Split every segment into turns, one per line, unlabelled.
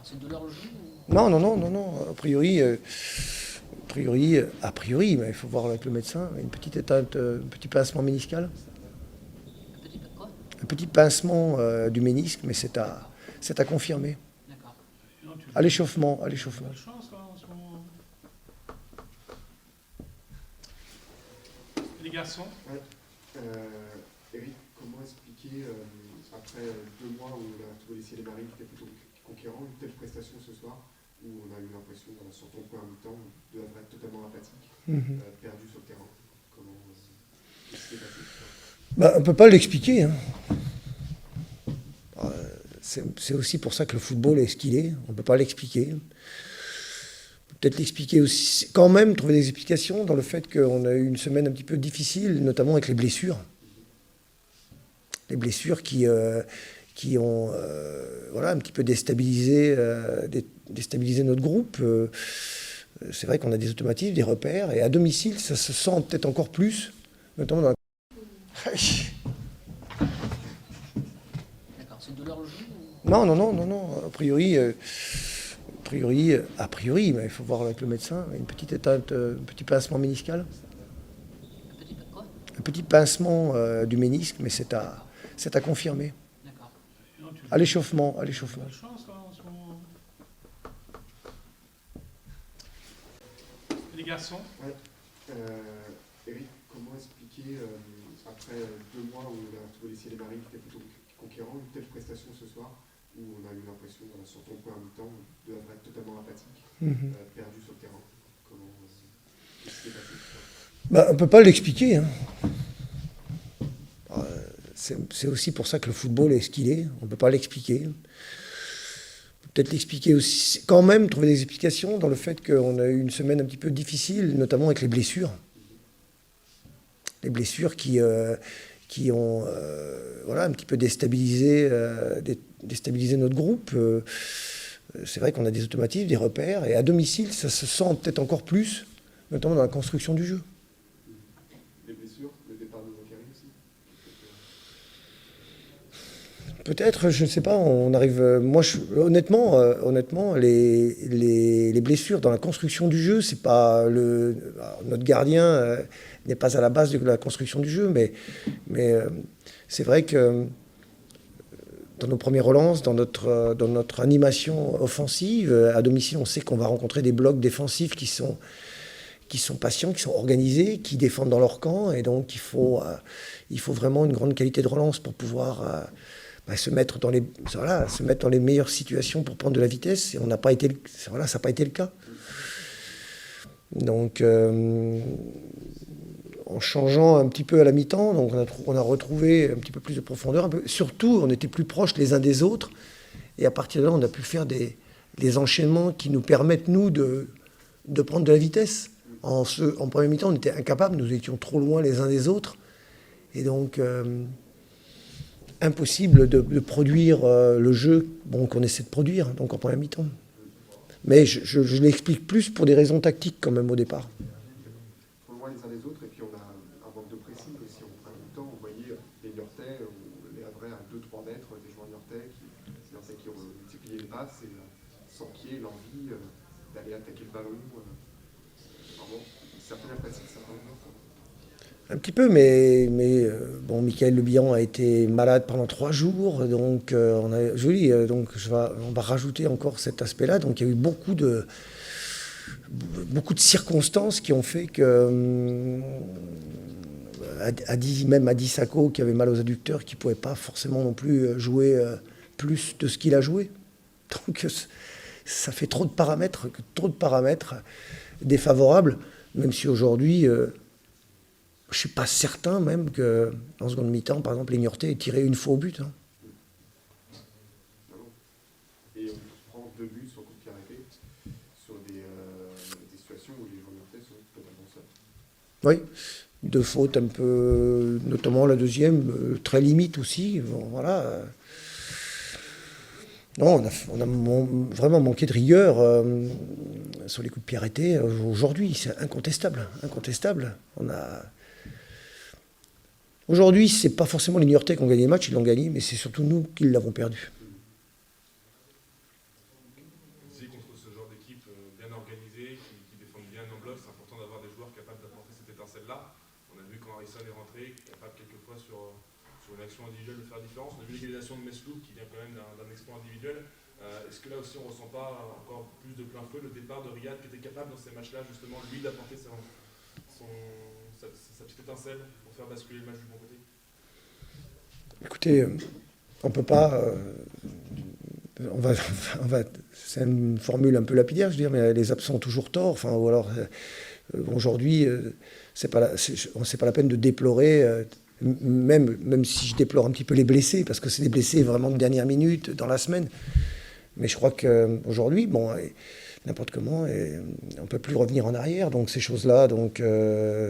C'est de leur jeu
Non, non, non, non, non. A priori, mais il faut voir avec le médecin, une petite éteinte, un petit pincement méniscal.
un petit peu de quoi?
Un petit pincement du ménisque, mais c'est à confirmer.
D'accord.
Non, tu
À l'échauffement, à
as
l'échauffement.
pas de chance là, en ce moment. Les garçons,
Ouais. Eric, comment expliquer, après 2 mois où on a trouvé les ciels et marines qui étaient plutôt conquérants, une telle prestation ce soir, où on a eu l'impression, sur ton point mi-temps, de être totalement apathique,
Mhm.
perdu sur le terrain. Comment qu'est-ce qui s'est passé?
Bah, on ne peut pas l'expliquer, hein. C'est aussi pour ça que le football est ce qu'il est. On ne peut pas l'expliquer. Peut-être l'expliquer aussi, quand même trouver des explications dans le fait qu'on a eu une semaine un petit peu difficile, notamment avec les blessures. Les blessures qui ont voilà, un petit peu déstabilisé notre groupe. C'est vrai qu'on a des automatismes, des repères, et à domicile, ça se sent peut-être encore plus, notamment dans la...
D'accord. C'est de leur jeu
Non, non, non, non, non. A priori, mais il faut voir avec le médecin, une petite éteinte, un petit pincement méniscal.
un petit peu de quoi?
Un petit pincement du ménisque, mais c'est à confirmer.
D'accord.
non, tu
À l'échauffement, à
as
l'échauffement.
pas de chance là, en ce moment. Les garçons,
Ouais. Eric, comment expliquer, après 2 mois où on a trouvé les ciels et marines qui étaient plutôt conquérants, une telle prestation ce soir, où on a eu l'impression, sur ton point mi-temps, de être totalement apathique,
Mhm.
perdu sur le terrain. Comment qu'est-ce qui s'est passé?
Bah, on ne peut pas l'expliquer, hein. C'est aussi pour ça que le football est ce qu'il est. On ne peut pas l'expliquer. Peut-être l'expliquer aussi, quand même trouver des explications dans le fait qu'on a eu une semaine un petit peu difficile, notamment avec les blessures. Les blessures qui ont voilà, un petit peu déstabilisé notre groupe. C'est vrai qu'on a des automatismes, des repères, et à domicile, ça se sent peut-être encore plus, notamment dans la construction du jeu.
Les blessures, le départ de Zachary aussi.
Peut-être, je ne sais pas, on arrive... Moi, honnêtement, les blessures dans la construction du jeu, c'est pas le... alors, notre gardien n'est pas à la base de la construction du jeu, mais c'est vrai que dans nos premières relances, dans notre animation offensive, à domicile, on sait qu'on va rencontrer des blocs défensifs qui sont patients, qui sont organisés, qui défendent dans leur camp, et donc il faut vraiment une grande qualité de relance pour pouvoir se mettre dans les meilleures situations pour prendre de la vitesse, et ça n'a pas été le cas. Donc, en changeant un petit peu à la mi-temps, donc on a retrouvé un petit peu plus de profondeur. Surtout, on était plus proches les uns des autres, et à partir de là, on a pu faire des enchaînements qui nous permettent, nous, de prendre de la vitesse. En première mi-temps, on était incapables, nous étions trop loin les uns des autres, et donc impossible de produire le jeu qu'on essaie de produire, donc en première mi-temps. Mais je l'explique plus pour des raisons tactiques quand même au départ.
Trop loin les uns des autres, et puis on a un manque de pressing aussi. En même temps, on voyait les Niortais, ou les Havrais à 2-3 mètres, des joueurs Niortais qui ont multiplié les passes, et sans qu'il y ait l'envie d'aller attaquer le ballon. Vraiment, une certaine apathie, certainement.
Un petit peu, mais bon, Michael Le Bihan a été malade pendant 3 jours, donc on va rajouter encore cet aspect-là. Donc il y a eu beaucoup de circonstances qui ont fait que même Adi Sako, qui avait mal aux adducteurs, qui ne pouvait pas forcément non plus jouer plus de ce qu'il a joué. Donc ça fait trop de paramètres défavorables, même si aujourd'hui, je ne suis pas certain même qu'en seconde mi-temps, par exemple, les Niortais aient tiré une fois au but, hein.
Et on prend 2 buts sur coup de pied arrêté, sur des situations où les joueurs Niortais sont totalement seuls.
Oui, 2 fautes un peu, notamment la deuxième, très limite aussi. Bon, voilà. Non, on a vraiment manqué de rigueur sur les coups de pied arrêtés. Aujourd'hui, c'est incontestable. Incontestable. Aujourd'hui, c'est pas forcément les Niortais qui ont gagné le match, ils l'ont gagné, mais c'est surtout nous qui l'avons perdu.
celle-là. On a vu quand Harrison est rentré, capable quelquefois sur une action individuelle de faire la différence. On a vu l'égalisation de Meslou qui vient quand même d'un exploit individuel. Est-ce que là aussi on ne ressent pas encore plus de plein feu le départ de Riyad qui était capable dans ces matchs-là justement lui d'apporter sa petite étincelle pour faire basculer le match du bon côté?
Écoutez, on peut pas. C'est une formule un peu lapidaire, je veux dire, mais les absents ont toujours tort. Enfin, ou alors, aujourd'hui, c'est pas la peine de déplorer. Même si je déplore un petit peu les blessés, parce que c'est des blessés vraiment de dernière minute dans la semaine. Mais je crois qu'aujourd'hui, bon, n'importe comment, on ne peut plus revenir en arrière. Donc ces choses-là, donc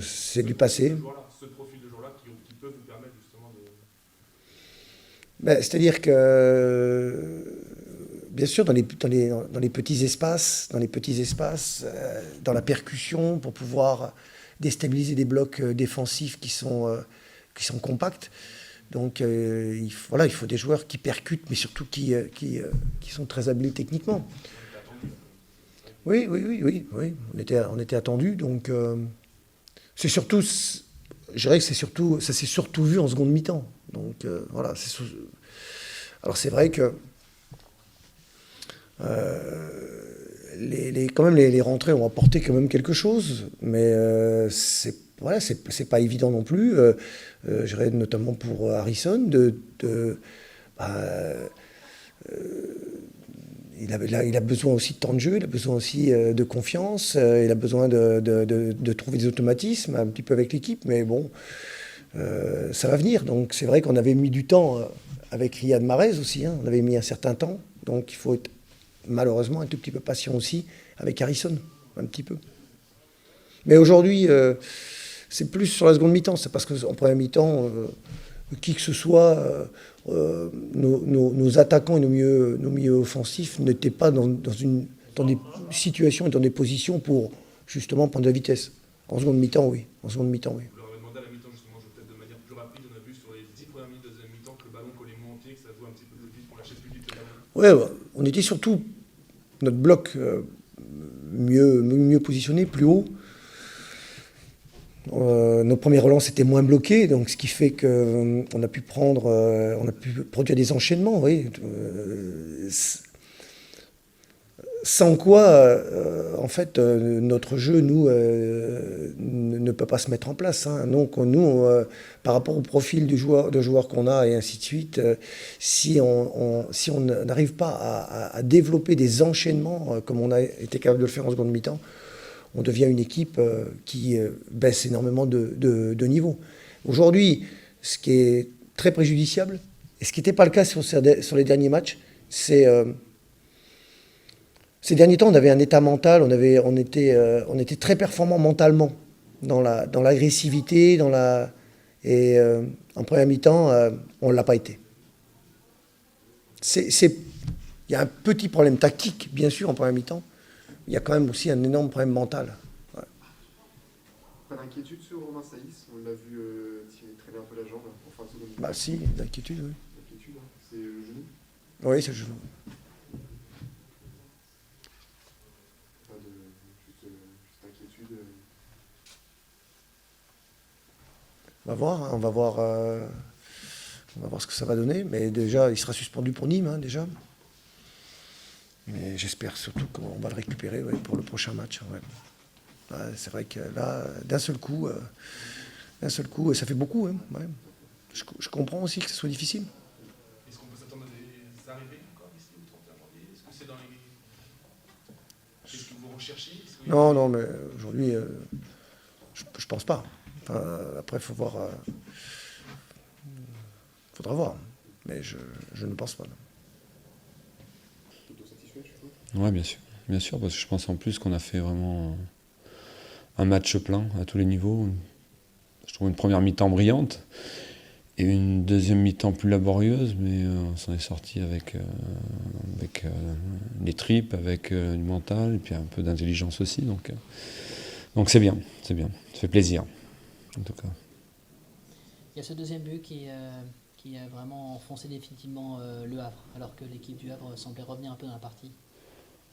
c'est du passé.
Ce profil de joueur-là qui peut vous permettre justement de...
Ben, c'est-à-dire que, bien sûr, dans les petits espaces, dans la percussion, pour pouvoir déstabiliser des blocs défensifs qui sont compacts. Donc il faut des joueurs qui percutent, mais surtout qui sont très habiles techniquement. Oui. On était attendus. Donc c'est surtout, je dirais que ça s'est surtout vu en seconde mi-temps. Donc voilà. Alors c'est vrai que quand même les rentrées ont apporté quand même quelque chose, mais c'est pas évident non plus. Je dirais notamment pour Harrison il a besoin aussi de temps de jeu, il a besoin aussi de confiance, il a besoin de trouver des automatismes un petit peu avec l'équipe, mais bon, ça va venir. Donc c'est vrai qu'on avait mis du temps avec Riyad Mahrez aussi, on avait mis un certain temps, donc il faut être malheureusement un tout petit peu patient aussi avec Harrison, un petit peu. Mais aujourd'hui, c'est plus sur la seconde mi-temps, c'est parce qu'en première mi-temps, qui que ce soit, nos attaquants et nos milieux offensifs n'étaient pas dans des situations et dans des positions pour justement prendre de la vitesse. En seconde mi-temps, oui.
Vous leur avez demandé à la mi-temps justement, peut-être de manière plus rapide, on a vu sur les 10 premières minutes de deuxième mi-temps que le ballon collait moins au pied, que ça jouait un petit peu plus vite, qu'on lâchait plus vite le ballon.
Ouais, on était surtout, notre bloc mieux positionné, plus haut. Nos premiers relances étaient moins bloqués, donc ce qui fait qu'on a pu produire des enchaînements, oui. Sans quoi, en fait, notre jeu, nous, ne peut pas se mettre en place. Hein. Donc, nous, par rapport au profil de joueurs qu'on a et ainsi de suite, si on n'arrive pas à développer des enchaînements comme on a été capable de le faire en seconde mi-temps, on devient une équipe qui baisse énormément de niveau. Aujourd'hui, ce qui est très préjudiciable, et ce qui n'était pas le cas sur les derniers matchs, c'est... ces derniers temps, on avait un état mental, on était très performants mentalement dans l'agressivité, et en première mi-temps, on ne l'a pas été. Il y a un petit problème tactique, bien sûr, en première mi-temps. Il y a quand même aussi un énorme problème mental. Ouais.
Pas d'inquiétude sur Romain Saïs? On l'a vu traîner un peu la jambe en fin de seconde.
Bah si, d'inquiétude, oui.
L'inquiétude, hein. C'est le genou?
Oui, c'est le genou.
Juste inquiétude.
On va voir ce que ça va donner. Mais déjà, il sera suspendu pour Nîmes, hein, déjà. Mais j'espère surtout qu'on va le récupérer pour le prochain match. Ouais. Ouais, c'est vrai que là, d'un seul coup, ça fait beaucoup. Hein, ouais. Je comprends aussi que ce soit difficile.
Est-ce qu'on peut s'attendre à des arrivées encore ici au 31 janvier? Est-ce que c'est dans les... Qu'est-ce que vous recherchez?
Non, mais aujourd'hui, je pense pas. Enfin, après, il faut voir. Faudra voir. Mais je ne pense pas. Non.
Plutôt satisfait, je suppose.
Oui, bien sûr, parce que je pense en plus qu'on a fait vraiment un match plein à tous les niveaux. Je trouve une première mi-temps brillante et une deuxième mi-temps plus laborieuse, mais on s'en est sorti avec les tripes, avec du mental et puis un peu d'intelligence aussi. Donc c'est bien, ça fait plaisir, en tout cas.
Il y a ce deuxième but qui a vraiment enfoncé définitivement le Havre, alors que l'équipe du Havre semblait revenir un peu dans la partie.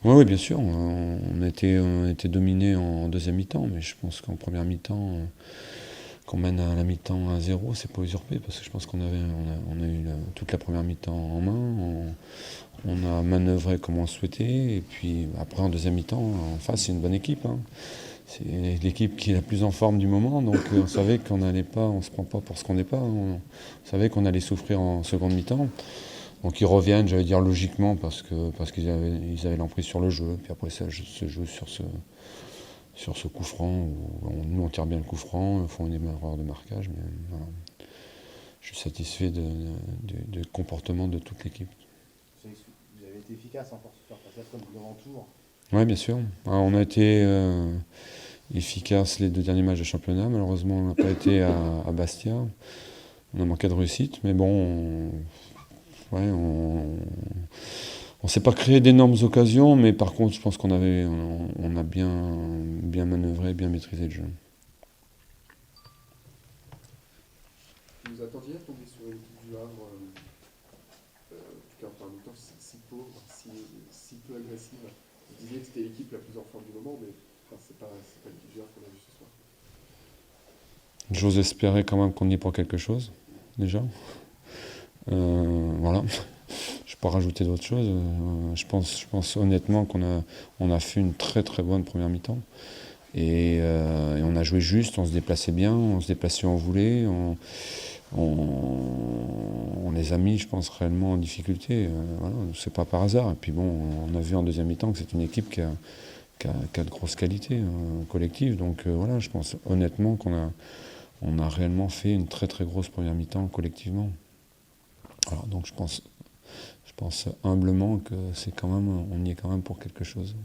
Oui, oui, bien sûr. On était dominé en deuxième mi-temps, mais je pense qu'en première mi-temps, qu'on mène à la mi-temps 1-0, c'est pas usurpé, parce que je pense on a eu toute la première mi-temps en main. On a manœuvré comme on le souhaitait, et puis après en deuxième mi-temps, en face, c'est une bonne équipe, hein. C'est l'équipe qui est la plus en forme du moment, donc on savait qu'on n'allait pas, on se prend pas pour ce qu'on n'est pas, hein. On savait qu'on allait souffrir en seconde mi-temps. Donc ils reviennent, j'allais dire logiquement, parce qu'ils avaient l'emprise sur le jeu. Puis après ça se joue sur ce coup franc, où nous on tire bien le coup franc, ils font une erreur de marquage, mais voilà. Je suis satisfait du comportement de toute l'équipe.
Vous avez été efficace pour se faire passer après le grand tour.
Oui, bien sûr. Alors, on a été efficace les 2 derniers matchs de championnat. Malheureusement, on n'a pas été à Bastia. On a manqué de réussite, mais bon, on s'est pas créé d'énormes occasions, mais par contre, je pense qu'on a bien manœuvré, bien maîtrisé le jeu.
Vous attendiez à tomber sur une équipe du Havre, en tout cas en même temps, si pauvre, si peu agressive? Vous disiez que c'était l'équipe la plus en forme du moment, mais enfin, c'est pas l'équipe du Havre qu'on a vue ce soir.
J'ose espérer quand même qu'on y est pour quelque chose, déjà. Voilà. Je ne peux pas rajouter d'autres choses. Je pense honnêtement qu'on a fait une très très bonne première mi-temps. Et on a joué juste, on se déplaçait bien, on se déplaçait où on voulait. On les a mis, je pense, réellement en difficulté. Voilà, c'est pas par hasard. Et puis bon, on a vu en deuxième mi-temps que c'est une équipe qui a de grosses qualités collectives. Donc voilà, je pense honnêtement on a réellement fait une très très grosse première mi-temps collectivement. Alors donc je pense humblement que on y est quand même pour quelque chose.